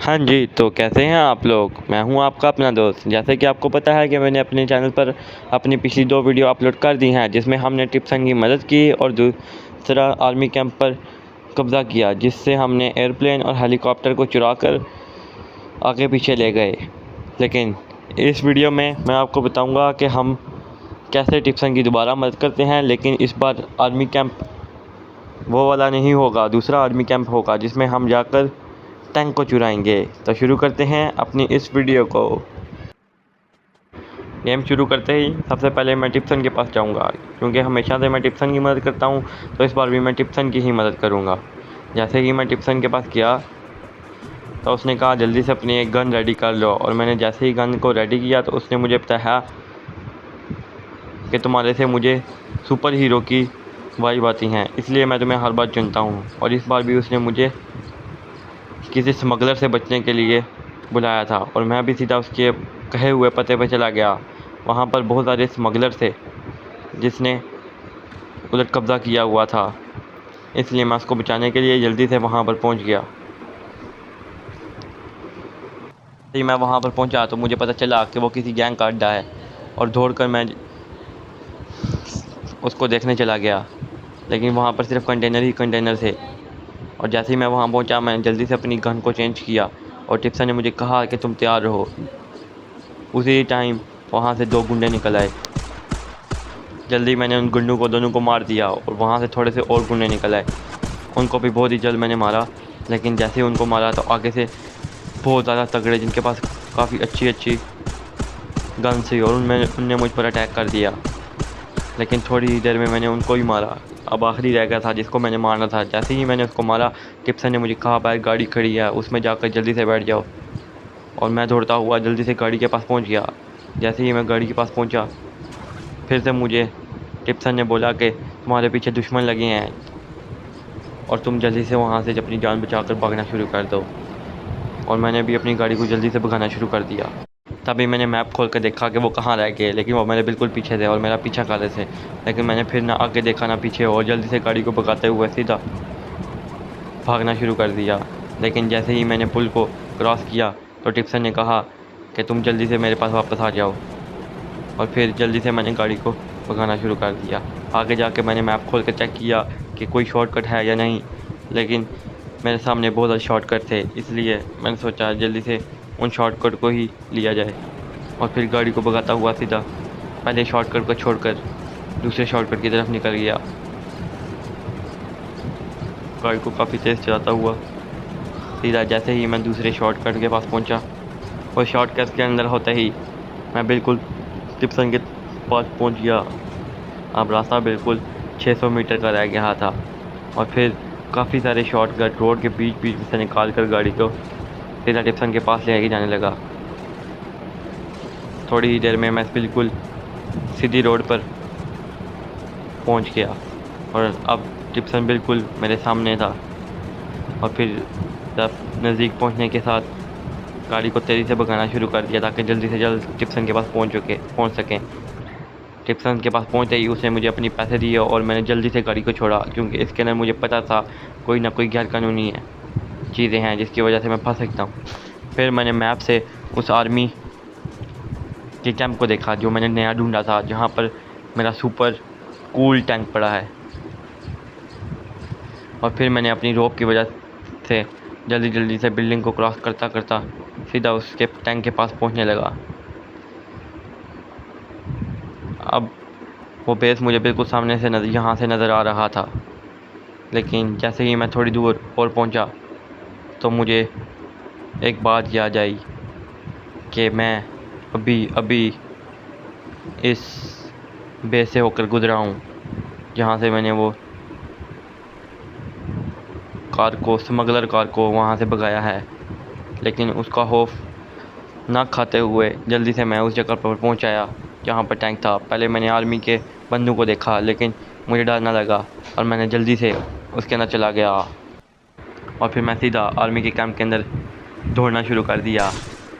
हाँ जी, तो कैसे हैं आप लोग? मैं हूँ आपका अपना दोस्त। जैसे कि आपको पता है कि मैंने अपने चैनल पर अपनी पिछली 2 वीडियो अपलोड कर दी हैं, जिसमें हमने टिप्सन की मदद की और दूसरा आर्मी कैंप पर कब्ज़ा किया, जिससे हमने एयरप्लेन और हेलीकॉप्टर को चुरा कर आगे पीछे ले गए। लेकिन इस वीडियो में मैं आपको बताऊँगा कि हम कैसे टिप्सन की दोबारा मदद करते हैं, लेकिन इस बार आर्मी कैंप वो वाला नहीं होगा, दूसरा आर्मी कैंप होगा, जिसमें हम जाकर टैंक को चुराएंगे। तो शुरू करते हैं अपनी इस वीडियो को। गेम शुरू करते ही सबसे पहले मैं टिप्सन के पास जाऊंगा, क्योंकि हमेशा से मैं टिप्सन की मदद करता हूं, तो इस बार भी मैं टिप्सन की ही मदद करूंगा। जैसे ही मैं टिप्सन के पास गया तो उसने कहा जल्दी से अपनी एक गन रेडी कर लो, और मैंने जैसे ही गन को रेडी किया तो उसने मुझे बताया कि तुम्हारे से मुझे सुपर हीरो की वाइब आती हैं, इसलिए मैं तुम्हें हर बार चुनता हूँ। और इस बार भी उसने मुझे किसी स्मगलर से बचने के लिए बुलाया था, और मैं भी सीधा उसके कहे हुए पते पर चला गया। वहाँ पर बहुत सारे स्मगलर थे जिसने उलट कब्ज़ा किया हुआ था, इसलिए मैं उसको बचाने के लिए जल्दी से वहाँ पर पहुँच गया। जब मैं वहाँ पर पहुँचा तो मुझे पता चला कि वो किसी गैंग का अड्डा है, और दौड़कर मैं उसको देखने चला गया, लेकिन वहाँ पर सिर्फ कंटेनर ही कंटेनर थे। और जैसे ही मैं वहाँ पहुँचा मैं जल्दी से अपनी गन को चेंज किया, और टिप्सन ने मुझे कहा कि तुम तैयार रहो। उसी टाइम वहाँ से 2 गुंडे निकल आए। जल्दी मैंने उन गुंडों को दोनों को मार दिया, और वहाँ से थोड़े से और गुंडे निकल आए। उनको भी बहुत ही जल्द मैंने मारा, लेकिन जैसे ही उनको मारा तो आगे से बहुत ज़्यादा तगड़े, जिनके पास काफ़ी अच्छी अच्छी गन थी, और उनने मुझ पर अटैक कर दिया। लेकिन थोड़ी ही देर में मैंने उनको ही मारा। अब आखिरी रह गया था जिसको मैंने मारना था। जैसे ही मैंने उसको मारा, टिप्सन ने मुझे कहा बाहर गाड़ी खड़ी है, उसमें जाकर जल्दी से बैठ जाओ। और मैं दौड़ता हुआ जल्दी से गाड़ी के पास पहुंच गया। जैसे ही मैं गाड़ी के पास पहुंचा, फिर से मुझे टिप्सन ने बोला कि तुम्हारे पीछे दुश्मन लगे हैं, और तुम जल्दी से वहाँ से अपनी जान बचाकर भागना शुरू कर दो। और मैंने भी अपनी गाड़ी को जल्दी से भगाना शुरू कर दिया। तभी मैंने मैप खोल कर देखा कि वो कहाँ रह गए, लेकिन वो मेरे बिल्कुल पीछे थे और मेरा पीछा कर रहे थे। लेकिन मैंने फिर ना आगे देखा ना पीछे, और जल्दी से गाड़ी को भगाते हुए सीधा भागना शुरू कर दिया। लेकिन जैसे ही मैंने पुल को क्रॉस किया तो टिप्सन ने कहा कि तुम जल्दी से मेरे पास वापस आ जाओ, और फिर जल्दी से मैंने गाड़ी को भगाना शुरू कर दिया। आगे जाके मैंने मैप खोल कर चेक किया कि कोई शॉर्टकट है या नहीं, लेकिन मेरे सामने बहुत ज़्यादा शॉर्टकट थे, इसलिए मैंने सोचा जल्दी से उन शॉर्टकट को ही लिया जाए। और फिर गाड़ी को भगाता हुआ सीधा पहले शॉर्टकट को छोड़कर दूसरे शॉर्टकट की तरफ निकल गया। गाड़ी को काफ़ी तेज़ चलाता हुआ सीधा जैसे ही मैं दूसरे शॉर्टकट के पास पहुंचा, और शॉर्टकट के अंदर होते ही मैं बिल्कुल टिप्सन के पास पहुंच गया। अब रास्ता बिल्कुल 600 मीटर का रह गया था, और फिर काफ़ी सारे शॉर्टकट रोड के बीच बीच में से निकाल कर गाड़ी को सीधा टिप्सन के पास ले जाने लगा। थोड़ी ही देर में मैं बिल्कुल सीधी रोड पर पहुंच गया, और अब टिप्सन बिल्कुल मेरे सामने था। और फिर जब नज़दीक पहुंचने के साथ गाड़ी को तेज़ी से भगाना शुरू कर दिया, ताकि जल्दी से जल्द टिप्सन के पास पहुंच सकें। टिप्सन के पास पहुंचते ही उसने मुझे अपनी पैसे दिए, और मैंने जल्दी से गाड़ी को छोड़ा, क्योंकि इसके अंदर मुझे पता था कोई ना कोई गैर कानूनी चीज़ें हैं जिसकी वजह से मैं फंस सकता हूँ। फिर मैंने मैप से उस आर्मी के कैंप को देखा जो मैंने नया ढूंढा था, जहाँ पर मेरा सुपर कूल टैंक पड़ा है। और फिर मैंने अपनी रोप की वजह से जल्दी जल्दी से बिल्डिंग को क्रॉस करता करता सीधा उसके टैंक के पास पहुँचने लगा। अब वो बेस मुझे बिल्कुल सामने से यहाँ से नज़र आ रहा था, लेकिन जैसे ही मैं थोड़ी दूर और पहुँचा तो मुझे एक बात याद आई कि मैं अभी अभी इस बेस से होकर गुजरा हूँ, जहाँ से मैंने वो स्मगलर कार को वहाँ से भगाया है। लेकिन उसका खौफ ना खाते हुए जल्दी से मैं उस जगह पर पहुँच आया जहाँ पर टैंक था। पहले मैंने आर्मी के बंदूक को देखा, लेकिन मुझे डर ना लगा, और मैंने जल्दी से उसके अंदर चला गया। और फिर मैं सीधा आर्मी के कैंप के अंदर दौड़ना शुरू कर दिया।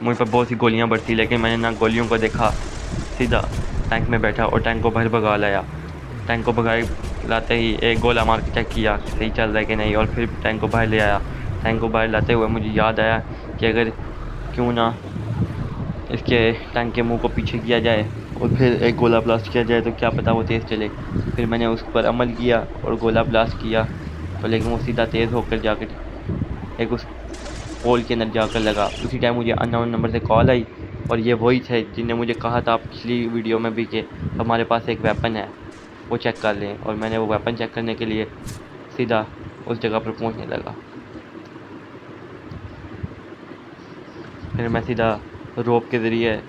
मुझ पर बहुत सी गोलियां बरसी, लेकिन मैंने ना गोलियों को देखा, सीधा टैंक में बैठा और टैंक को बाहर भगा लाया। टैंक को भगा लाते ही एक गोला मार के चेक किया सही चल रहा है कि नहीं, और फिर टैंक को बाहर ले आया। टैंक को बाहर लाते हुए मुझे याद आया कि अगर क्यों ना इसके टैंक के मुंह को पीछे किया जाए और फिर एक गोला ब्लास्ट किया जाए, तो क्या पता वो तेज़ चले। फिर मैंने उस पर अमल किया और गोला ब्लास्ट किया, तो लेकिन वो सीधा तेज़ होकर जाकर एक उस पोल के अंदर जाकर लगा। उसी टाइम मुझे अननोन नंबर से कॉल आई, और ये वही थे जिनने मुझे कहा था पिछली वीडियो में भी कि हमारे पास एक वेपन है, वो चेक कर लें। और मैंने वो वेपन चेक करने के लिए सीधा उस जगह पर पहुंचने लगा। फिर मैं सीधा रोप के ज़रिए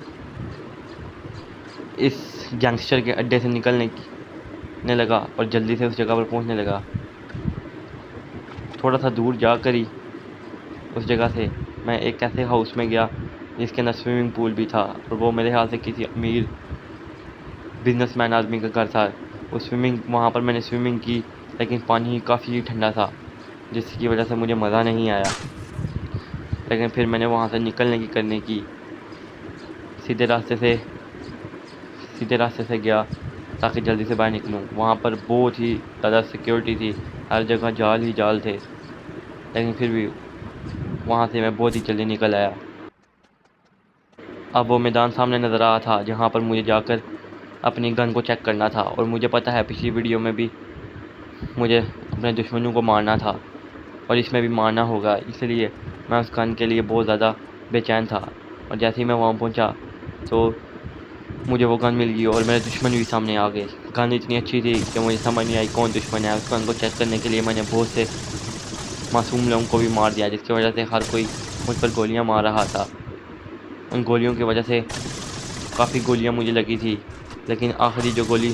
इस गैंगस्टर के अड्डे से निकलने लगा और जल्दी से उस जगह पर पहुंचने लगा। थोड़ा सा दूर जाकर ही उस जगह से मैं एक ऐसे हाउस में गया जिसके अंदर स्विमिंग पूल भी था, और वो मेरे ख्याल से किसी अमीर बिजनेसमैन आदमी का घर था। वहाँ पर मैंने स्विमिंग की, लेकिन पानी काफ़ी ठंडा था, जिसकी वजह से मुझे मज़ा नहीं आया। लेकिन फिर मैंने वहाँ से निकलने की करने की सीधे रास्ते से गया ताकि जल्दी से बाहर निकलूँ। वहाँ पर बहुत ही ज़्यादा सिक्योरिटी थी, हर जगह जाल ही जाल थे, लेकिन फिर भी वहाँ से मैं बहुत ही जल्दी निकल आया। अब वो मैदान सामने नज़र आ रहा था जहाँ पर मुझे जाकर अपनी गन को चेक करना था, और मुझे पता है पिछली वीडियो में भी मुझे अपने दुश्मनों को मारना था और इसमें भी मारना होगा, इसलिए मैं उस गन के लिए बहुत ज़्यादा बेचैन था। और जैसे ही मैं वहाँ पहुँचा तो मुझे वो गन मिल गई और मेरे दुश्मन भी सामने आ गए। गन इतनी अच्छी थी कि मुझे समझ नहीं आई कौन दुश्मन है। उस गन को चेक करने के लिए मैंने बहुत से मासूम लोगों को भी मार दिया, जिसकी वजह से हर कोई मुझ पर गोलियां मार रहा था। उन गोलियों की वजह से काफ़ी गोलियां मुझे लगी थी, लेकिन आखिरी जो गोली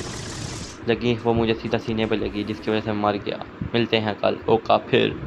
लगी वो मुझे सीधा सीने पर लगी, जिसकी वजह से मैं मर गया। मिलते हैं कल। ओ काफिर।